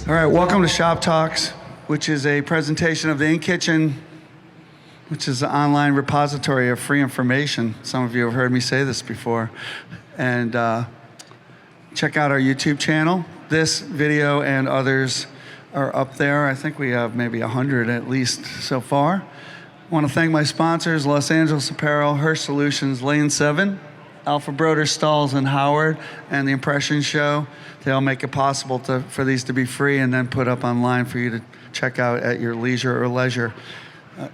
All right, welcome to Shop Talks, which is a presentation of the In Kitchen, which is an online repository of free information. Some of you have heard me say this before. And check out our YouTube channel. This video and others are up there. I think we have maybe 100 at least so far. I want to thank my sponsors, Los Angeles Apparel, Hirsch Solutions, Lane 7, AlphaBroder Stalls in Howard, and The Impression Show. They all make it possible for these to be free and then put up online for you to check out at your leisure or leisure.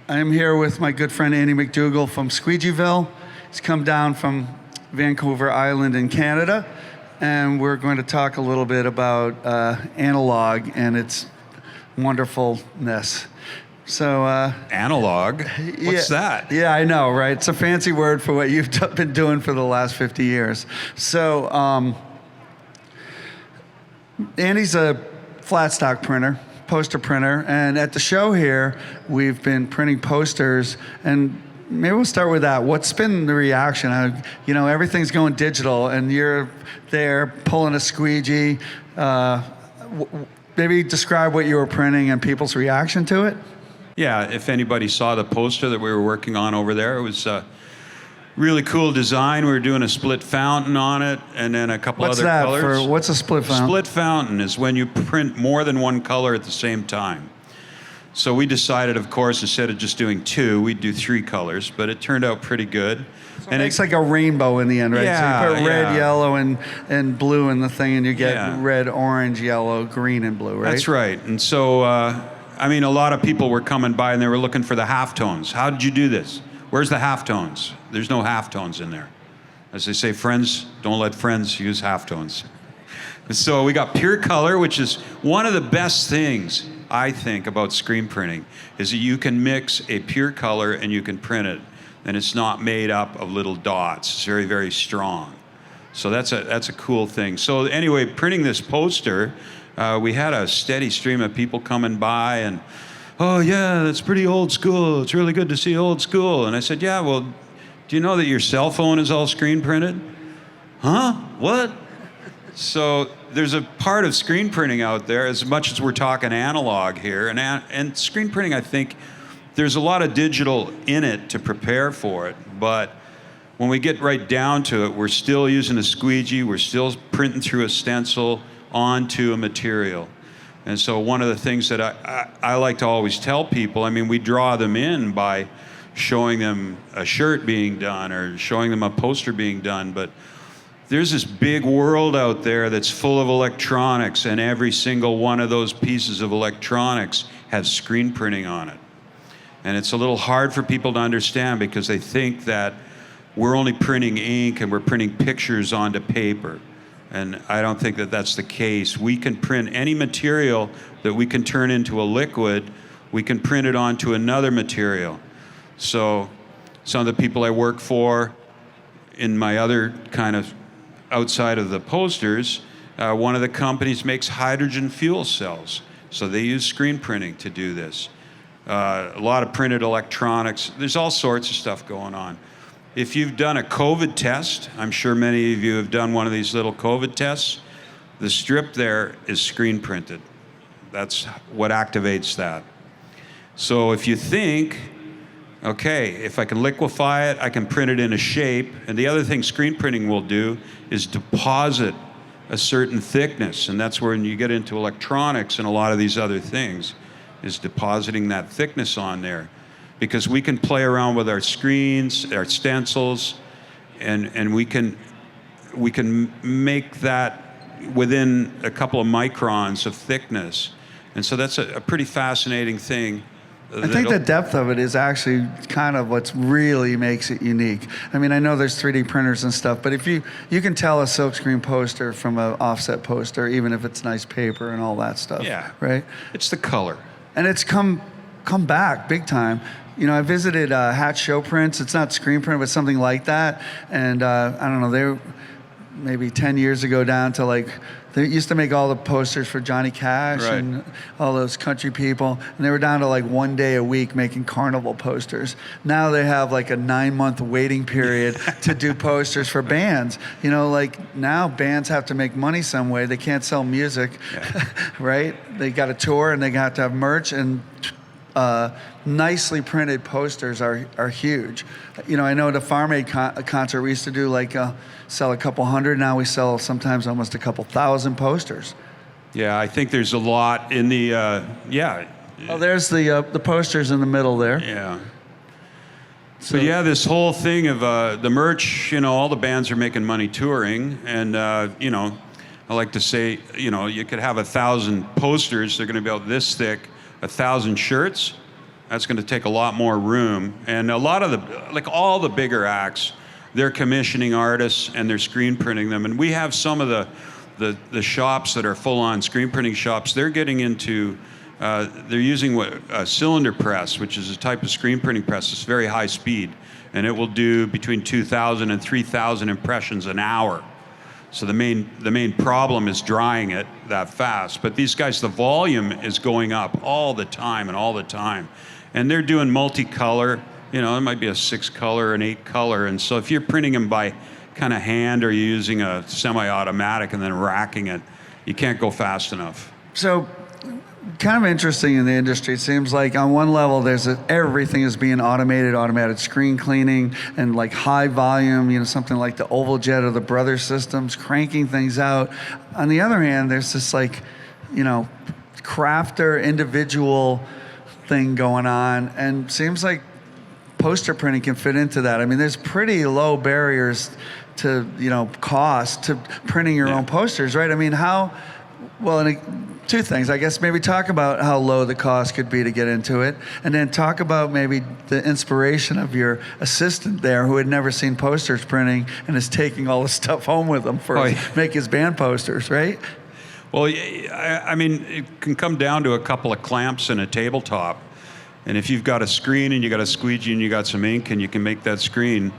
I am here with my good friend Andy MacDougall from Squeegeeville. He's come down from Vancouver Island in Canada, and we're going to talk a little bit about analog and its wonderfulness. So analog? What's that? Yeah, I know, right? It's a fancy word for what you've been doing for the last 50 years. So Andy's a flatstock printer, poster printer, and at the show here, we've been printing posters, and maybe we'll start with that. What's been the reaction? Everything's going digital, and you're there pulling a squeegee. Maybe describe what you were printing and people's reaction to it. Yeah, if anybody saw the poster that we were working on over there, it was a really cool design. We were doing a split fountain on it, and then a couple other colors. What's a split fountain? Split fountain is when you print more than one color at the same time. So we decided, of course, instead of just doing two, we'd do three colors, but it turned out pretty good. So and it's like a rainbow in the end, right? Yeah, so you put red, yellow, and blue in the thing, and you get red, orange, yellow, green, and blue, right? That's right. And so, a lot of people were coming by and they were looking for the halftones. How did you do this? Where's the halftones? There's no halftones in there. As they say, friends, don't let friends use halftones. So we got pure color, which is one of the best things, I think, about screen printing, is that you can mix a pure color and you can print it, and it's not made up of little dots. It's very, very strong. So that's a cool thing. So anyway, printing this poster, we had a steady stream of people coming by and, oh yeah, that's pretty old school. It's really good to see old school. And I said, yeah, well, do you know that your cell phone is all screen printed? Huh? What? So there's a part of screen printing out there, as much as we're talking analog here, and screen printing, I think, there's a lot of digital in it to prepare for it, but when we get right down to it, we're still using a squeegee, we're still printing through a stencil onto a material. And so one of the things that I like to always tell people, we draw them in by showing them a shirt being done or showing them a poster being done, but there's this big world out there that's full of electronics, and every single one of those pieces of electronics has screen printing on it. And it's a little hard for people to understand because they think that we're only printing ink and we're printing pictures onto paper. And I don't think that that's the case. We can print any material that we can turn into a liquid, we can print it onto another material. So some of the people I work for in my other kind of outside of the posters, one of the companies makes hydrogen fuel cells. So they use screen printing to do this. A lot of printed electronics. There's all sorts of stuff going on. If you've done a COVID test, I'm sure many of you have done one of these little COVID tests, the strip there is screen printed. That's what activates that. So if you think, okay, if I can liquefy it, I can print it in a shape, and the other thing screen printing will do is deposit a certain thickness, and that's when you get into electronics and a lot of these other things, is depositing that thickness on there. Because we can play around with our screens, our stencils, and we can make that within a couple of microns of thickness. And so that's a pretty fascinating thing. I think the depth of it is actually kind of what really makes it unique. I know there's 3D printers and stuff, but if you can tell a silkscreen poster from an offset poster, even if it's nice paper and all that stuff. Yeah. Right? It's the color. And it's come back big time. I visited Hatch Show Prints. It's not screen print, but something like that. And I don't know, maybe 10 years ago down to like, they used to make all the posters for Johnny Cash Right. and all those country people, and they were down to like 1 day a week making carnival posters. Now they have like a 9-month waiting period to do posters for bands. You know, like now bands have to make money some way. They can't sell music, right? They got to tour and they got to have merch, and nicely printed posters are huge. You know, I know the Farm Aid concert, we used to do like sell a couple hundred. Now we sell sometimes almost a couple thousand posters. Yeah, I think there's a lot in the, Oh, there's the posters in the middle there. Yeah. So But yeah, this whole thing of the merch, you know, all the bands are making money touring, and you know, I like to say, you know, you could have 1,000 posters, they're going to be about this thick. 1,000 shirts, that's going to take a lot more room. And a lot of like all the bigger acts, they're commissioning artists and they're screen printing them. And we have some of the shops that are full-on screen printing shops. They're getting into, they're using a cylinder press, which is a type of screen printing press. It's very high speed, and it will do between 2,000 and 3,000 impressions an hour. So the main problem is drying it that fast. But these guys, the volume is going up all the time and all the time. And they're doing multicolor. You know, it might be a 6-color, an 8-color. And so if you're printing them by kind of hand, or you're using a semi-automatic and then racking it, you can't go fast enough. So kind of interesting in the industry. It seems like on one level, everything is being automated screen cleaning and like high volume, you know, something like the Oval Jet or the Brother systems, cranking things out. On the other hand, there's this like, you know, crafter individual thing going on, and seems like poster printing can fit into that. I mean, there's pretty low barriers to, you know, cost to printing your own posters, right? I mean, two things, I guess. Maybe talk about how low the cost could be to get into it, and then talk about maybe the inspiration of your assistant there, who had never seen posters printing and is taking all the stuff home with him make his band posters, right? Well, I mean, it can come down to a couple of clamps and a tabletop. And if you've got a screen and you got a squeegee and you got some ink and you can make that screen,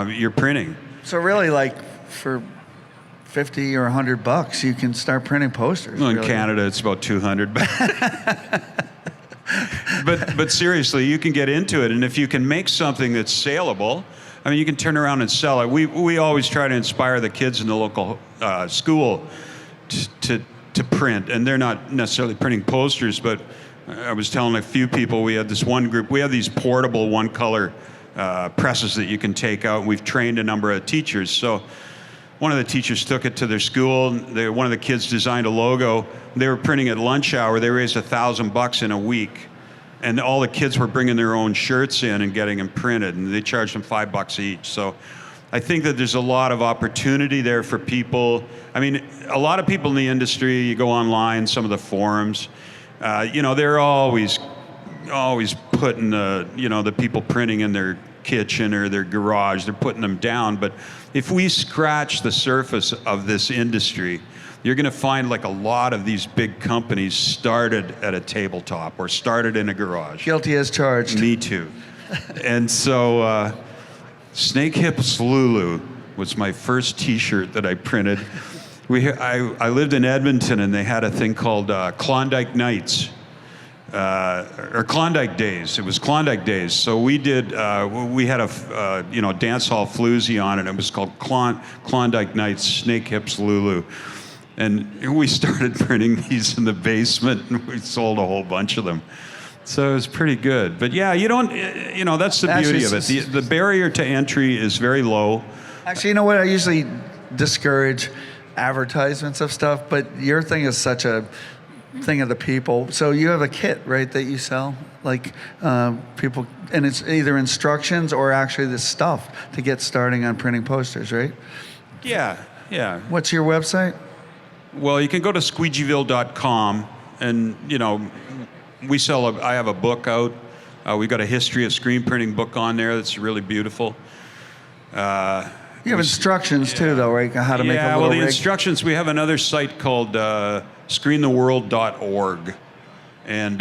you're printing. So really, like for $50 or $100, you can start printing posters. Well, in really. Canada, it's about 200. But seriously, you can get into it, and if you can make something that's saleable, I mean, you can turn around and sell it. We always try to inspire the kids in the local school to print, and they're not necessarily printing posters, but I was telling a few people, we had this one group, we have these portable one-color presses that you can take out, and we've trained a number of teachers. So one of the teachers took it to their school. One of the kids designed a logo. They were printing at lunch hour. They raised $1,000 in a week. And all the kids were bringing their own shirts in and getting them printed. And they charged them $5 each. So I think that there's a lot of opportunity there for people. I mean, a lot of people in the industry, you go online, some of the forums, you know, they're always putting the people printing in their kitchen or their garage, they're putting them down. But if we scratch the surface of this industry, you're going to find like a lot of these big companies started at a tabletop or started in a garage. Guilty as charged. Me too. And so Snake Hips Lulu was my first t-shirt that I printed. I lived in Edmonton, and they had a thing called Klondike Nights. Or Klondike Days. It was Klondike Days. So we did. We had a dance hall floozy on it. It was called Klondike Nights, Snake Hips Lulu, and we started printing these in the basement, and we sold a whole bunch of them. So it was pretty good. But yeah, you don't. You know, that's the beauty of it. The barrier to entry is very low. Actually, you know what? I usually discourage advertisements of stuff, but your thing is such a thing of the people. So you have a kit, right, that you sell, like people, and it's either instructions or actually the stuff to get starting on printing posters, right? Yeah. What's your website? Well, you can go to squeegeeville.com, and you know, I have a book out. We've got a history of screen printing book on there that's really beautiful. You have instructions too, though, right? How to make a little rig. Instructions. We have another site called screentheworld.org, and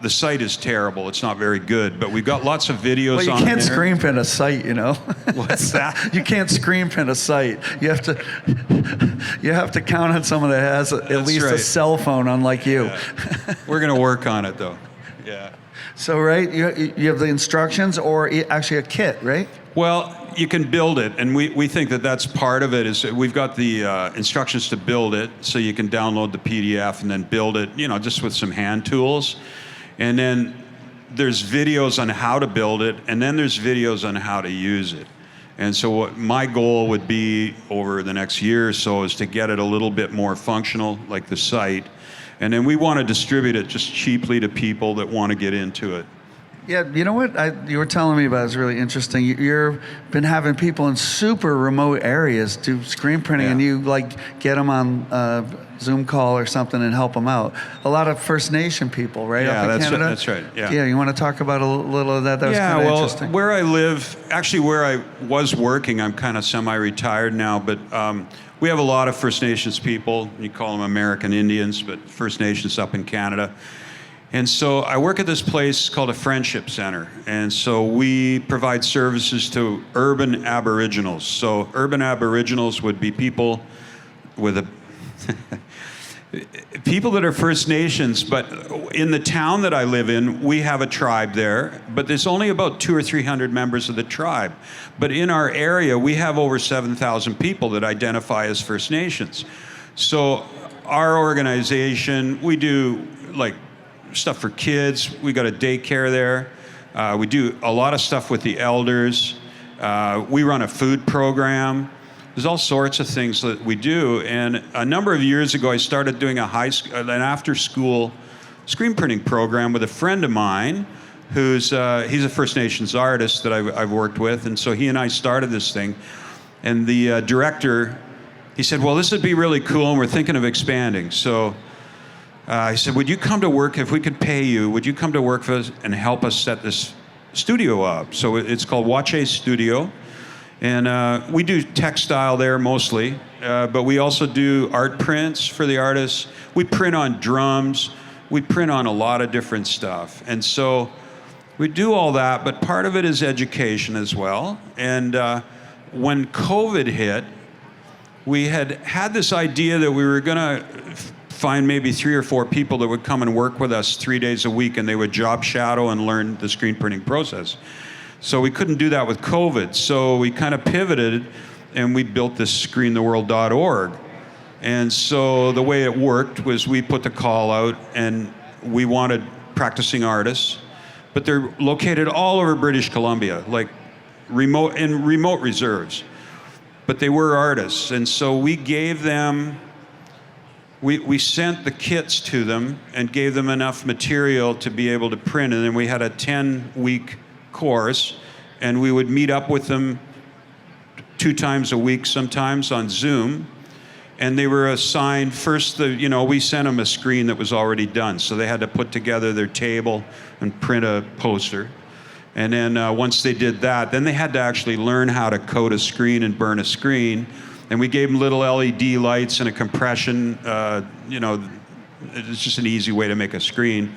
the site is terrible. It's not very good, but we've got lots of videos Well, you on can't there. screen print a site, you know. What's that? You can't screen print a site. You have to count on someone that has at That's least a right. cell phone, unlike you. Yeah. We're going to work on it, though. Yeah. So, right, you have the instructions or actually a kit, right? Well, you can build it, and we think that that's part of it. Is that we've got the instructions to build it, so you can download the PDF and then build it, just with some hand tools. And then there's videos on how to build it, and then there's videos on how to use it. And so what my goal would be over the next year or so is to get it a little bit more functional, like the site. And then we want to distribute it just cheaply to people that want to get into it. Yeah, you know what you were telling me about is really interesting. You've been having people in super remote areas do screen printing, and you get them on Zoom call or something and help them out. A lot of First Nation people, right? Yeah, up in that's Canada? that's right. Yeah. Yeah, you want to talk about a little of that? That was kind of interesting. Where I live, actually where I was working, I'm kind of semi-retired now, but we have a lot of First Nations people. You call them American Indians, but First Nations up in Canada. And so I work at this place called a Friendship Center. And so we provide services to urban Aboriginals. So urban Aboriginals would be people with people that are First Nations, but in the town that I live in, we have a tribe there, but there's only about 200 or 300 members of the tribe. But in our area, we have over 7,000 people that identify as First Nations. So our organization, we do stuff for kids. We got a daycare there. We do a lot of stuff with the elders. We run a food program. There's all sorts of things that we do. And a number of years ago, I started doing an after-school screen printing program with a friend of mine he's a First Nations artist that I've worked with. And so he and I started this thing. And the director, he said, well, this would be really cool, and we're thinking of expanding. So I said, would you come to work, if we could pay you, would you come to work for us and help us set this studio up? So it's called Wache Studio. And we do textile there mostly, but we also do art prints for the artists. We print on drums. We print on a lot of different stuff. And so we do all that, but part of it is education as well. And when COVID hit, we had this idea that we were going to find maybe 3 or 4 people that would come and work with us 3 days a week, and they would job shadow and learn the screen printing process. So we couldn't do that with COVID. So we kind of pivoted, and we built this screentheworld.org. And so the way it worked was we put the call out, and we wanted practicing artists, but they're located all over British Columbia, remote reserves. But they were artists, and so we gave them. We sent the kits to them and gave them enough material to be able to print, and then we had a 10-week course, and we would meet up with them 2 times a week sometimes on Zoom, and they were assigned first we sent them a screen that was already done, so they had to put together their table and print a poster. And then once they did that, then they had to actually learn how to coat a screen and burn a screen. And we gave them little LED lights and a compression, it's just an easy way to make a screen.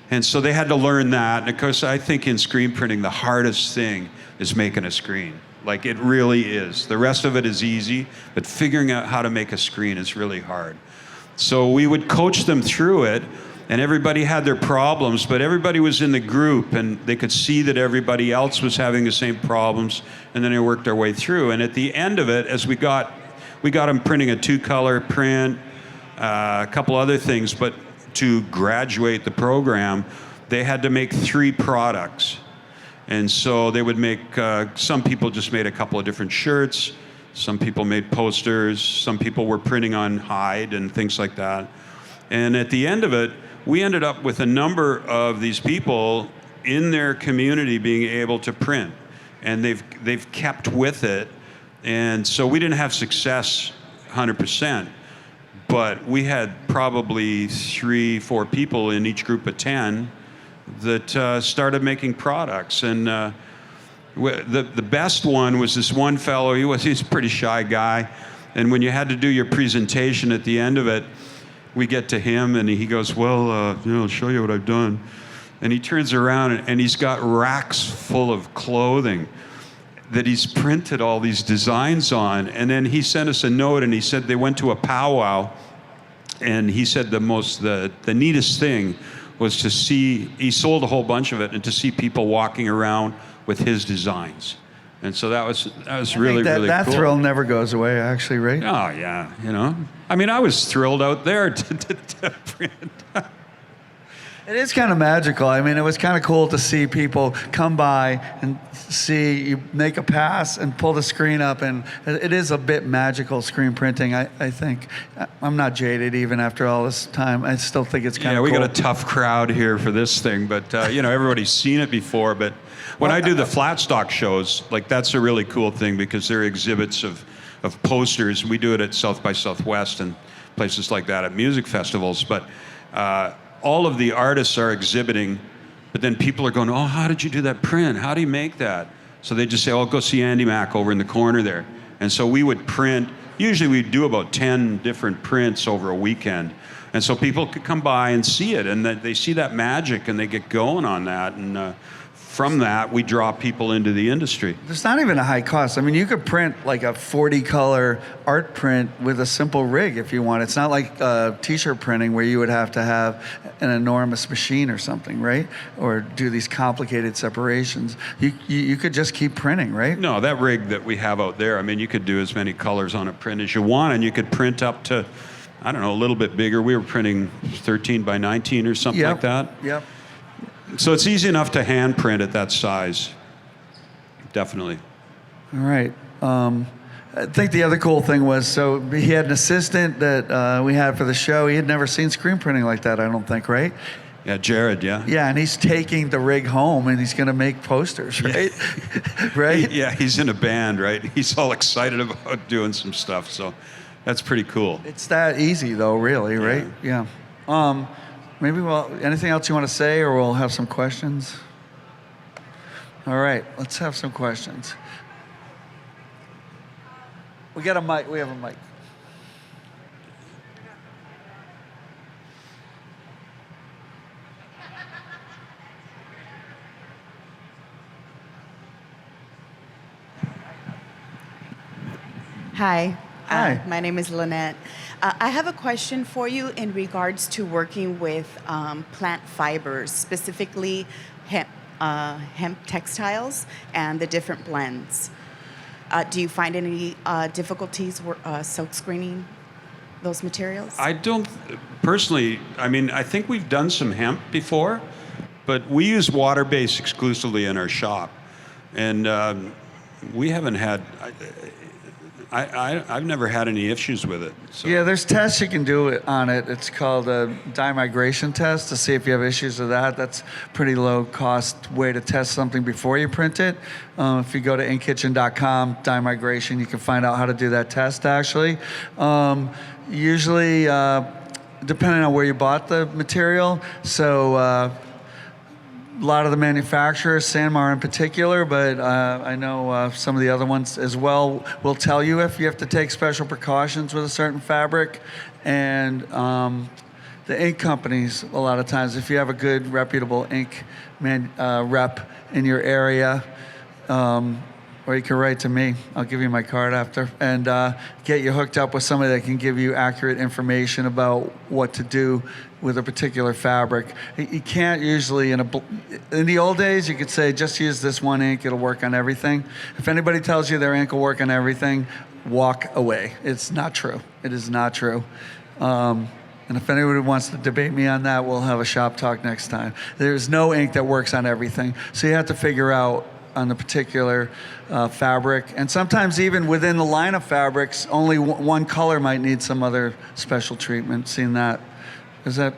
And so they had to learn that. And of course, I think in screen printing, the hardest thing is making a screen. Like, it really is. The rest of it is easy, but figuring out how to make a screen is really hard. So we would coach them through it, and everybody had their problems, but everybody was in the group, and they could see that everybody else was having the same problems, and then they worked their way through. And at the end of it, as we got them printing a 2-color print, a couple other things, but to graduate the program, they had to make 3 products. And so they would make, some people just made a couple of different shirts, some people made posters, some people were printing on hide and things like that. And at the end of it, we ended up with a number of these people in their community being able to print, and they've kept with it. And so we didn't have success 100%, but we had probably 3-4 people in each group of 10 that started making products. And the best one was this one fellow. He was a pretty shy guy, and when you had to do your presentation at the end of it, we get to him, and he goes, well, I'll show you what I've done. And he turns around and he's got racks full of clothing that he's printed all these designs on. And then he sent us a note and he said they went to a powwow, and he said the neatest thing was to see, he sold a whole bunch of it, and to see people walking around with his designs. And so that was really cool. That thrill never goes away, actually, right? Oh yeah, I mean, I was thrilled out there to print. It is kind of magical. I mean, it was kind of cool to see people come by and see you make a pass and pull the screen up, and it is a bit magical, screen printing, I think. I'm not jaded even after all this time. I still think it's kind of cool. Yeah, we got a tough crowd here for this thing, but everybody's seen it before. But when I do the flatstock shows, like, that's a really cool thing, because they're exhibits of posters. We do it at South by Southwest and places like that, at music festivals. But all of the artists are exhibiting, but then people are going, oh, how did you do that print? How do you make that? So they just say, oh, go see Andy Mac over in the corner there. And so we would print, usually we'd do about 10 different prints over a weekend. And so people could come by and see it, and they see that magic, and they get going on that. And from that, we draw people into the industry. There's not even a high cost. I mean, you could print like a 40-color art print with a simple rig if you want. It's not like t-shirt printing where you would have to have an enormous machine or something, right? Or do these complicated separations. You could just keep printing, right? No, that rig that we have out there, I mean, you could do as many colors on a print as you want, and you could print up to, I don't know, a little bit bigger. We were printing 13 by 19 or something like that. Yep. So it's easy enough to hand print at that size. Definitely. All right. I think the other cool thing was, so he had an assistant that we had for the show. He had never seen screen printing like that, I don't think, right? Yeah, Jared, yeah. Yeah, and he's taking the rig home, and he's going to make posters, right? Right? Yeah, he's in a band, right? He's all excited about doing some stuff, so that's pretty cool. It's that easy, though, really, right? Yeah. Maybe, anything else you want to say, or we'll have some questions? All right, let's have some questions. We got a mic. We have a mic. Hi. Hi. My name is Lynette. I have a question for you in regards to working with plant fibers, specifically hemp textiles and the different blends. Do you find any difficulties silk screening those materials? I don't, personally, I mean, I think we've done some hemp before, but we use water-based exclusively in our shop. And we haven't had, I've never had any issues with it. So. Yeah, there's tests you can do on it. It's called a dye migration test to see if you have issues with that. That's a pretty low cost way to test something before you print it. If you go to inkitchen.com, dye migration, you can find out how to do that test, actually. Usually, depending on where you bought the material, so a lot of the manufacturers, Sanmar in particular, but I know some of the other ones as well, will tell you if you have to take special precautions with a certain fabric. And the ink companies, a lot of times, if you have a good, reputable ink rep in your area, or you can write to me. I'll give you my card after, and get you hooked up with somebody that can give you accurate information about what to do with a particular fabric. You can't usually, in the old days, you could say, just use this one ink, it'll work on everything. If anybody tells you their ink will work on everything, walk away. It's not true. It is not true. And if anybody wants to debate me on that, we'll have a shop talk next time. There's no ink that works on everything. So you have to figure out on the particular fabric. And sometimes even within the line of fabrics, only one color might need some other special treatment. Seen that? Is that?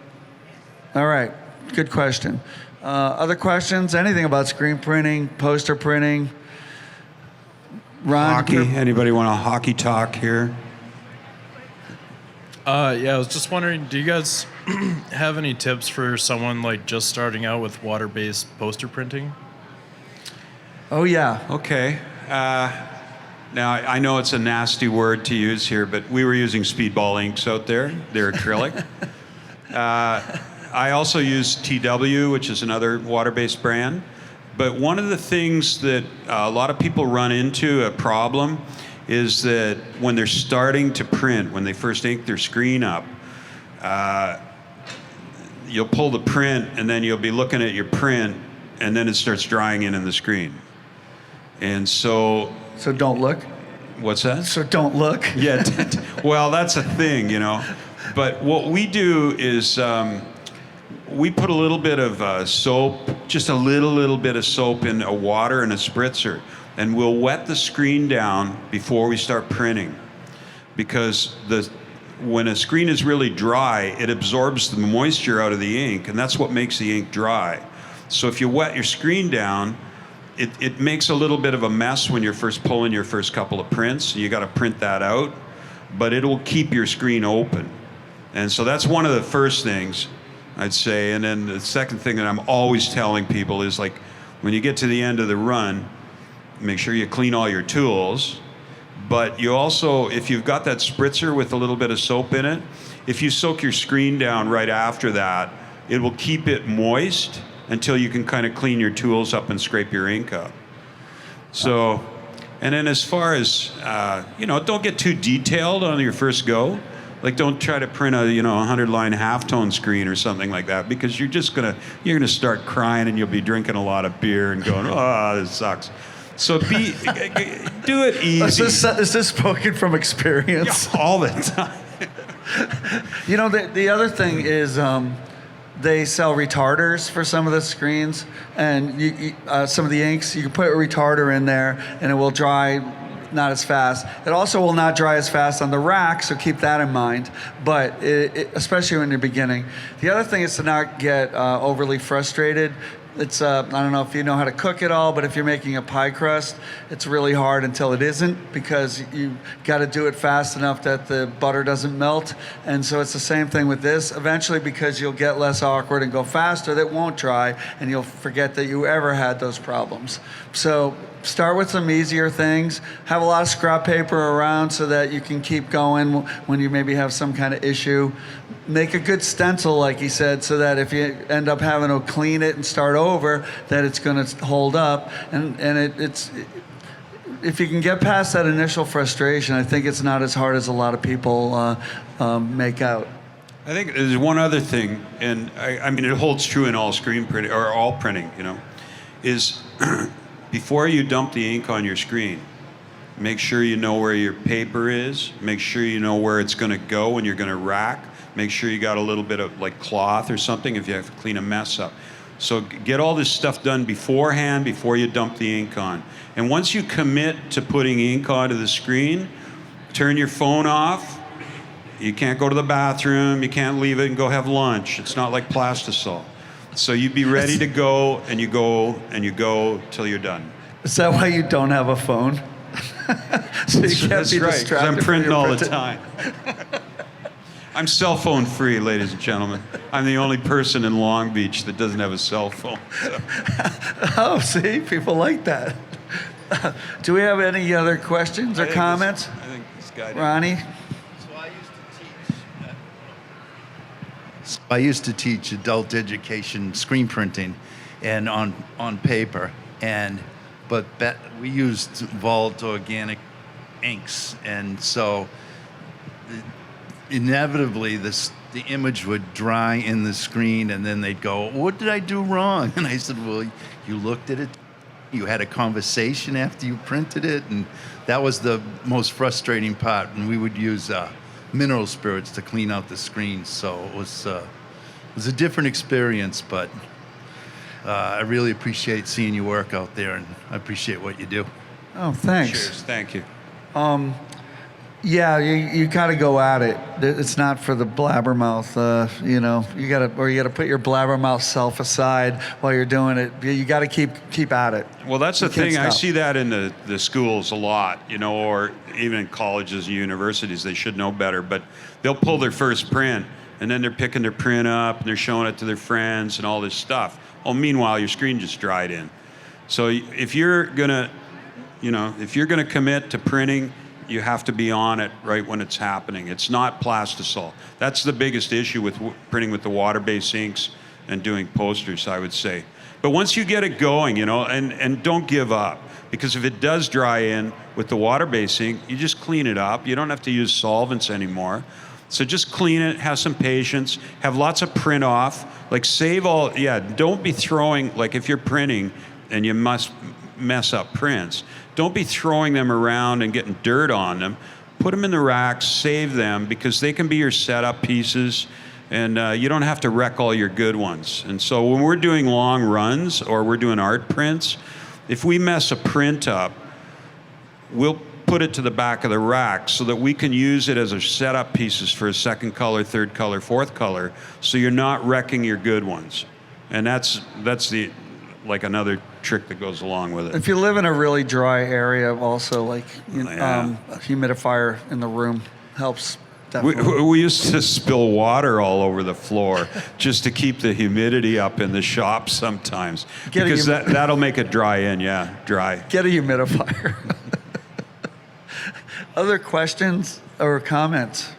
All right, good question. Other questions? Anything about screen printing, poster printing? Ron? Hockey? Anybody want a hockey talk here? Yeah, I was just wondering, do you guys have any tips for someone like just starting out with water-based poster printing? Oh, yeah. Okay. Now, I know it's a nasty word to use here, but we were using speedball inks out there. They're acrylic. I also use TW, which is another water-based brand. But one of the things that a lot of people run into a problem is that when they're starting to print, when they first ink their screen up, you'll pull the print and then you'll be looking at your print and then it starts drying in the screen. And so... So don't look? What's that? So don't look? Yeah, well, that's a thing, you know. But what we do is we put a little bit of soap, just a little bit of soap in a water and a spritzer, and we'll wet the screen down before we start printing. Because when a screen is really dry, it absorbs the moisture out of the ink, and that's what makes the ink dry. So if you wet your screen down, it makes a little bit of a mess when you're first pulling your first couple of prints. You got to print that out, but it'll keep your screen open. And so that's one of the first things I'd say. And then the second thing that I'm always telling people is, like, when you get to the end of the run, make sure you clean all your tools. But you also, if you've got that spritzer with a little bit of soap in it, if you soak your screen down right after that, it will keep it moist until you can kind of clean your tools up and scrape your ink up. So, and then as far as, don't get too detailed on your first go. Like, don't try to print a 100-line halftone screen or something like that, because you're gonna start crying and you'll be drinking a lot of beer and going, oh, this sucks. So do it easy. Is this spoken from experience? Yeah, all the time. The other thing is they sell retarders for some of the screens, and some of the inks, you can put a retarder in there and it will dry not as fast. It also will not dry as fast on the rack, so keep that in mind, but especially when you're beginning. The other thing is to not get overly frustrated. It's I don't know if you know how to cook at all, but if you're making a pie crust, it's really hard until it isn't, because you got to do it fast enough that the butter doesn't melt. And so it's the same thing with this. Eventually, because you'll get less awkward and go faster, that won't dry, and you'll forget that you ever had those problems. So start with some easier things. Have a lot of scrap paper around so that you can keep going when you maybe have some kind of issue. Make a good stencil, like he said, so that if you end up having to clean it and start over, that it's going to hold up. And it's if you can get past that initial frustration, I think it's not as hard as a lot of people make out. I think there's one other thing, and I mean, it holds true in all screen printing, or all printing, is before you dump the ink on your screen, make sure you know where your paper is. Make sure you know where it's going to go when you're going to rack. Make sure you got a little bit of like cloth or something if you have to clean a mess up. So get all this stuff done beforehand before you dump the ink on. And once you commit to putting ink onto the screen, turn your phone off. You can't go to the bathroom. You can't leave it and go have lunch. It's not like plastisol. So you be ready to go, and you go till you're done. Is that why you don't have a phone? So you can't That's be right, distracted. because I'm printing all the printing. time. I'm cell phone free, ladies and gentlemen. I'm the only person in Long Beach that doesn't have a cell phone. So. Oh, see, people like that. Do we have any other questions or comments? I think this guy did. Ronnie? I used to teach adult education screen printing, and on paper, but we used Vault organic inks, and so inevitably the image would dry in the screen, and then they'd go, "What did I do wrong?" And I said, "Well, you looked at it, you had a conversation after you printed it," and that was the most frustrating part. And we would use mineral spirits to clean out the screen, so it was a different experience, but I really appreciate seeing you work out there, and I appreciate what you do. Oh, thanks. Cheers, thank you. Yeah, you got to go at it. It's not for the blabbermouth, you got to put your blabbermouth self aside while you're doing it. You got to keep at it. Well, that's the You can't thing. I stop. see that in the schools a lot, or even in colleges and universities. They should know better, but they'll pull their first print, and then they're picking their print up, and they're showing it to their friends and all this stuff. Oh, meanwhile, your screen just dried in. So if you're gonna commit to printing, you have to be on it right when it's happening. It's not plastisol. That's the biggest issue with printing with the water-based inks and doing posters, I would say. But once you get it going, you know, and don't give up, because if it does dry in with the water-based ink, you just clean it up. You don't have to use solvents anymore. So just clean it, have some patience, have lots of print off, like save all, don't be throwing, like if you're printing and you must mess up prints, don't be throwing them around and getting dirt on them. Put them in the racks, save them, because they can be your setup pieces, and you don't have to wreck all your good ones. And so when we're doing long runs or we're doing art prints, if we mess a print up, we'll put it to the back of the rack so that we can use it as a setup pieces for a second color, third color, fourth color, so you're not wrecking your good ones. And that's the, like, another trick that goes along with it. If you live in a really dry area, also, like, a humidifier in the room helps. We used to spill water all over the floor just to keep the humidity up in the shop sometimes, because that'll make it dry in, dry. Get a humidifier. Other questions or comments?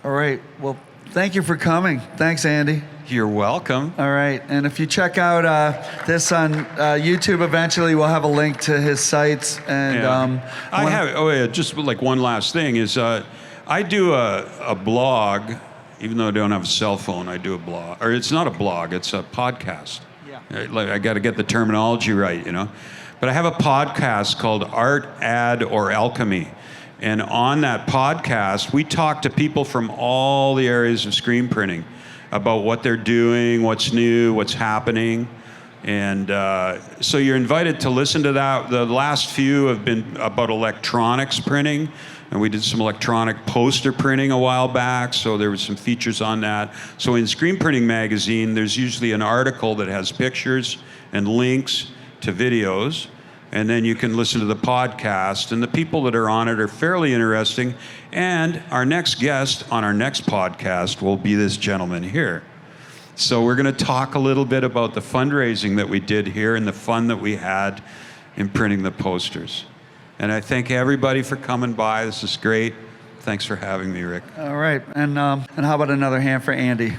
All right. Well, thank you for coming. Thanks, Andy. You're welcome. All right. And if you check out this on YouTube, eventually we'll have a link to his sites. And just like one last thing is I do a blog, even though I don't have a cell phone. I do a blog, or it's not a blog, it's a podcast. Yeah. Like, I got to get the terminology right, you know. But I have a podcast called Art, Ad, or Alchemy. And on that podcast, we talk to people from all the areas of screen printing about what they're doing, what's new, what's happening. And so you're invited to listen to that. The last few have been about electronics printing. And we did some electronic poster printing a while back, so there were some features on that. So in Screen Printing Magazine, there's usually an article that has pictures and links to videos, and then you can listen to the podcast, and the people that are on it are fairly interesting. And our next guest on our next podcast will be this gentleman here. So we're going to talk a little bit about the fundraising that we did here and the fun that we had in printing the posters. And I thank everybody for coming by. This is great. Thanks for having me, Rick. all right. And how about another hand for Andy?